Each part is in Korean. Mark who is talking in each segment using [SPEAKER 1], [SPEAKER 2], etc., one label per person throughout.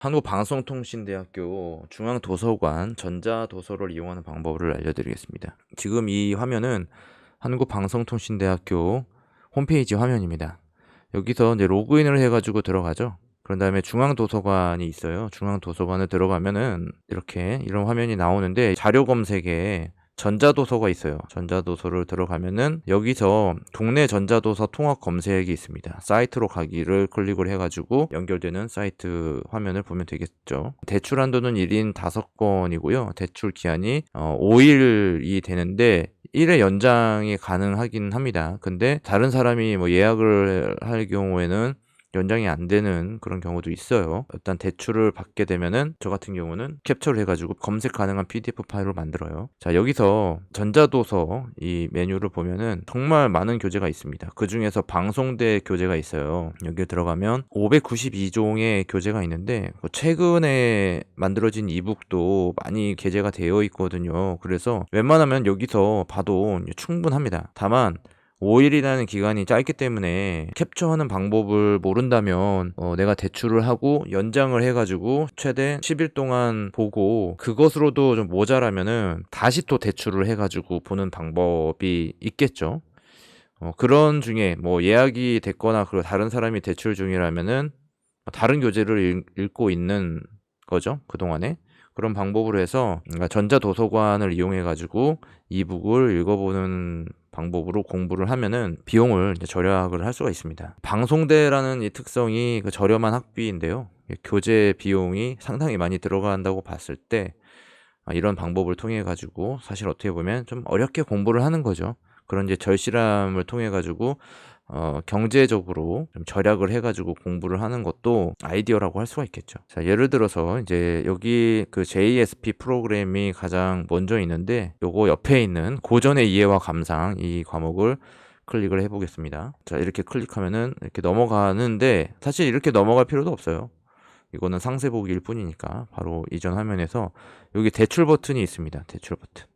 [SPEAKER 1] 한국방송통신대학교 중앙도서관 전자도서를 이용하는 방법을 알려드리겠습니다. 지금 이 화면은 한국방송통신대학교 홈페이지 화면입니다. 여기서 이제 로그인을 해가지고 들어가죠. 그런 다음에 중앙도서관이 있어요. 중앙도서관을 들어가면은 이렇게 이런 화면이 나오는데 자료 검색에 전자도서가 있어요. 전자도서를 들어가면은 여기서 동네 전자도서 통합 검색이 있습니다. 사이트로 가기를 클릭을 해가지고 연결되는 사이트 화면을 보면 되겠죠. 대출 한도는 1인 5건이고요. 대출 기한이 5일이 되는데 1회 연장이 가능하긴 합니다. 근데 다른 사람이 뭐 예약을 할 경우에는 연장이 안 되는 그런 경우도 있어요. 일단 대출을 받게 되면은 저 같은 경우는 캡처를 해가지고 검색 가능한 PDF 파일을 만들어요. 자, 여기서 전자도서 이 메뉴를 보면은 정말 많은 교재가 있습니다. 그 중에서 방송대 교재가 있어요. 여기 들어가면 592종의 교재가 있는데 최근에 만들어진 이북도 많이 게재가 되어 있거든요. 그래서 웬만하면 여기서 봐도 충분합니다. 다만 5일이라는 기간이 짧기 때문에 캡처하는 방법을 모른다면 내가 대출을 하고 연장을 해가지고 최대 10일 동안 보고 그것으로도 좀 모자라면은 다시 또 대출을 해가지고 보는 방법이 있겠죠. 그런 중에 뭐 예약이 됐거나 그리고 다른 사람이 대출 중이라면은 다른 교재를 읽고 있는 거죠. 그동안에. 그런 방법으로 해서 그러니까 전자도서관을 이용해 가지고 이북을 읽어보는 방법으로 공부를 하면은 비용을 이제 절약을 할 수가 있습니다. 방송대라는 이 특성이 그 저렴한 학비인데요. 교재 비용이 상당히 많이 들어간다고 봤을 때 이런 방법을 통해 가지고 사실 어떻게 보면 좀 어렵게 공부를 하는 거죠. 그런 이제 절실함을 통해 가지고 경제적으로 좀 절약을 해가지고 공부를 하는 것도 아이디어라고 할 수가 있겠죠. 자, 예를 들어서 이제 여기 그 JSP 프로그램이 가장 먼저 있는데 요거 옆에 있는 고전의 이해와 감상 이 과목을 클릭을 해보겠습니다. 자, 이렇게 클릭하면은 이렇게 넘어가는데 사실 이렇게 넘어갈 필요도 없어요. 이거는 상세 보기일 뿐이니까 바로 이전 화면에서 여기 대출 버튼이 있습니다. 대출 버튼.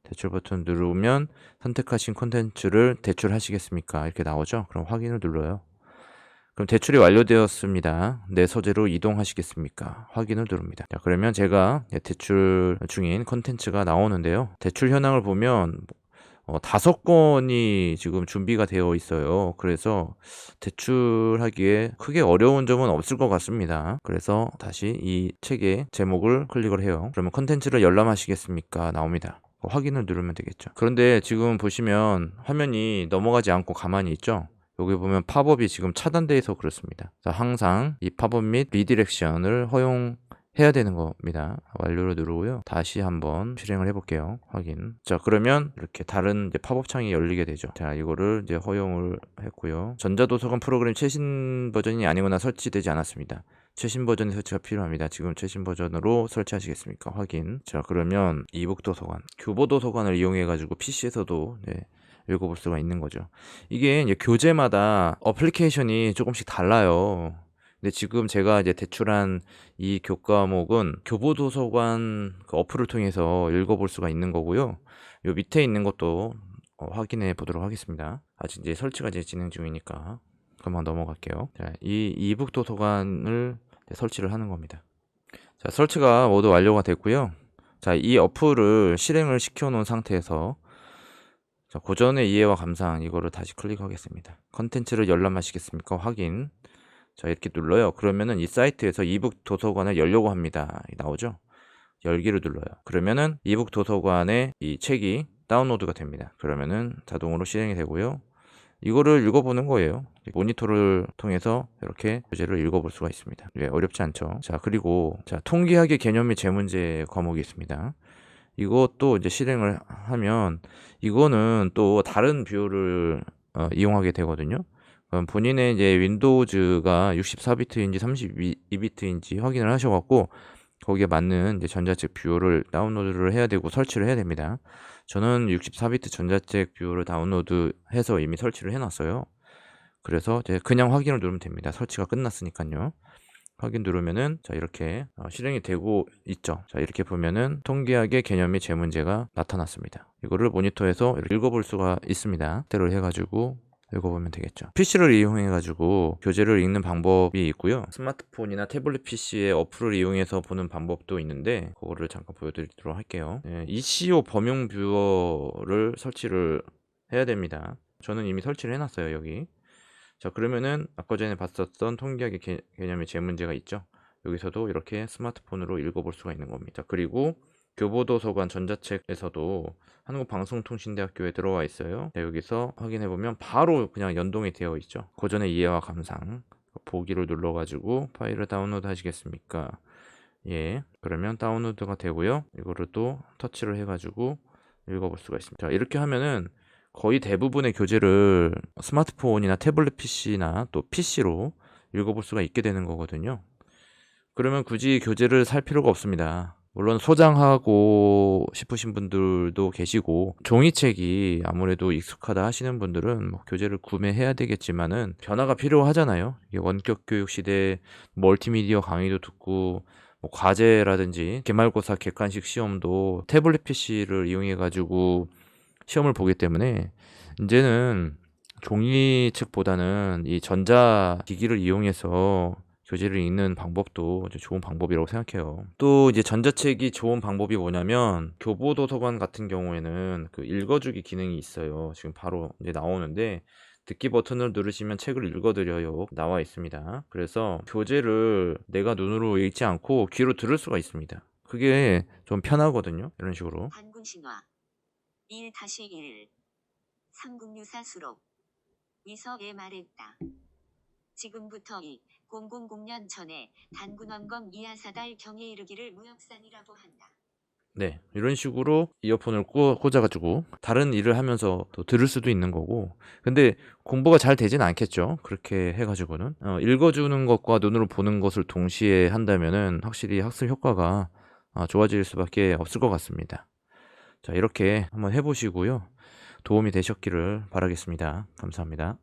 [SPEAKER 1] 대출 버튼 누르면 선택하신 콘텐츠를 대출하시겠습니까? 이렇게 나오죠. 그럼 확인을 눌러요. 그럼 대출이 완료되었습니다. 내 소재로 이동하시겠습니까? 확인을 누릅니다. 자, 그러면 제가 대출 중인 콘텐츠가 나오는데요. 대출 현황을 보면 5건이 지금 준비가 되어 있어요. 그래서 대출하기에 크게 어려운 점은 없을 것 같습니다. 그래서 다시 이 책의 제목을 클릭을 해요. 그러면 콘텐츠를 열람하시겠습니까? 나옵니다. 확인을 누르면 되겠죠. 그런데 지금 보시면 화면이 넘어가지 않고 가만히 있죠. 여기 보면 팝업이 지금 차단되어 있어 그렇습니다. 항상 이 팝업 및 리디렉션을 허용해야 되는 겁니다. 완료를 누르고요. 다시 한번 실행을 해볼게요. 확인. 자, 그러면 이렇게 다른 이제 팝업 창이 열리게 되죠. 자, 이거를 이제 허용을 했고요. 전자도서관 프로그램 최신 버전이 아니거나 설치되지 않았습니다. 최신 버전의 설치가 필요합니다. 지금 최신 버전으로 설치하시겠습니까? 확인. 자, 그러면 이북 도서관, 교보 도서관을 이용해 가지고 PC에서도 읽어볼 수가 있는 거죠. 이게 이제 교재마다 어플리케이션이 조금씩 달라요. 근데 지금 제가 이제 대출한 이 교과목은 교보 도서관 그 어플을 통해서 읽어볼 수가 있는 거고요. 요 밑에 있는 것도 확인해 보도록 하겠습니다. 아직 이제 설치가 이제 진행 중이니까 그만 넘어갈게요. 자, 이 이북 도서관을 설치를 하는 겁니다. 자, 설치가 모두 완료가 됐고요. 자, 이 어플을 실행을 시켜 놓은 상태에서 자, 고전의 이해와 감상 이거를 다시 클릭하겠습니다. 컨텐츠를 열람하시겠습니까? 확인. 자, 이렇게 눌러요. 그러면은 이 사이트에서 이북 도서관을 열려고 합니다. 나오죠? 열기를 눌러요. 그러면은 이북 도서관에 이 책이 다운로드가 됩니다. 그러면은 자동으로 실행이 되고요. 이거를 읽어보는 거예요. 모니터를 통해서 이렇게 교재를 읽어볼 수가 있습니다. 어렵지 않죠. 자, 그리고 자, 통계학의 개념 및 제문제 과목이 있습니다. 이것도 이제 실행을 하면 이거는 또 다른 뷰를 이용하게 되거든요. 그럼 본인의 이제 윈도우즈가 64비트인지 32비트인지 확인을 하셔갖고 거기에 맞는 이제 전자책 뷰를 다운로드를 해야 되고 설치를 해야 됩니다. 저는 64비트 전자책 뷰를 다운로드해서 이미 설치를 해놨어요. 그래서 이제 그냥 확인을 누르면 됩니다. 설치가 끝났으니까요. 확인 누르면은 자 이렇게 실행이 되고 있죠. 자 이렇게 보면은 통계학의 개념이 제문제가 나타났습니다. 이거를 모니터에서 이렇게 읽어볼 수가 있습니다. 확대를 해가지고 읽어보면 되겠죠. PC를 이용해 가지고 교재를 읽는 방법이 있고요. 스마트폰이나 태블릿 PC의 어플을 이용해서 보는 방법도 있는데 그거를 잠깐 보여드리도록 할게요. ECO 범용 뷰어를 설치를 해야 됩니다. 저는 이미 설치를 해놨어요. 여기. 자, 그러면은 아까 전에 봤었던 통계학의 개념의 제문제가 있죠. 여기서도 이렇게 스마트폰으로 읽어볼 수가 있는 겁니다. 그리고 교보도서관 전자책에서도 한국방송통신대학교에 들어와 있어요. 네, 여기서 확인해보면 바로 그냥 연동이 되어 있죠. 고전의 이해와 감상. 보기를 눌러가지고 파일을 다운로드 하시겠습니까? 예, 그러면 다운로드가 되고요. 이거를 또 터치를 해가지고 읽어볼 수가 있습니다. 자, 이렇게 하면은 거의 대부분의 교재를 스마트폰이나 태블릿 PC나 또 PC로 읽어볼 수가 있게 되는 거거든요. 그러면 굳이 교재를 살 필요가 없습니다. 물론 소장하고 싶으신 분들도 계시고 종이책이 아무래도 익숙하다 하시는 분들은 뭐 교재를 구매해야 되겠지만은 변화가 필요하잖아요. 이게 원격 교육 시대에 멀티미디어 강의도 듣고 뭐 과제라든지 기말고사 객관식 시험도 태블릿 PC를 이용해 가지고 시험을 보기 때문에 이제는 종이책보다는 이 전자기기를 이용해서 교재를 읽는 방법도 좋은 방법이라고 생각해요. 또 이제 전자책이 좋은 방법이 뭐냐면 교보도서관 같은 경우에는 그 읽어주기 기능이 있어요. 지금 바로 이제 나오는데 듣기 버튼을 누르시면 책을 읽어드려요. 나와 있습니다. 그래서 교재를 내가 눈으로 읽지 않고 귀로 들을 수가 있습니다. 그게 좀 편하거든요. 이런 식으로.
[SPEAKER 2] 단군신화 1-1 삼국유사 수록 위서에 말했다. 지금부터 2000년 전에 단군원검 이하사달 경에 이르기를 무역산이라고 한다.
[SPEAKER 1] 네, 이런 식으로 이어폰을 꽂아가지고 다른 일을 하면서 또 들을 수도 있는 거고. 근데 공부가 잘 되진 않겠죠. 그렇게 해가지고는 읽어주는 것과 눈으로 보는 것을 동시에 한다면은 확실히 학습 효과가 좋아질 수밖에 없을 것 같습니다. 자, 이렇게 한번 해보시고요. 도움이 되셨기를 바라겠습니다. 감사합니다.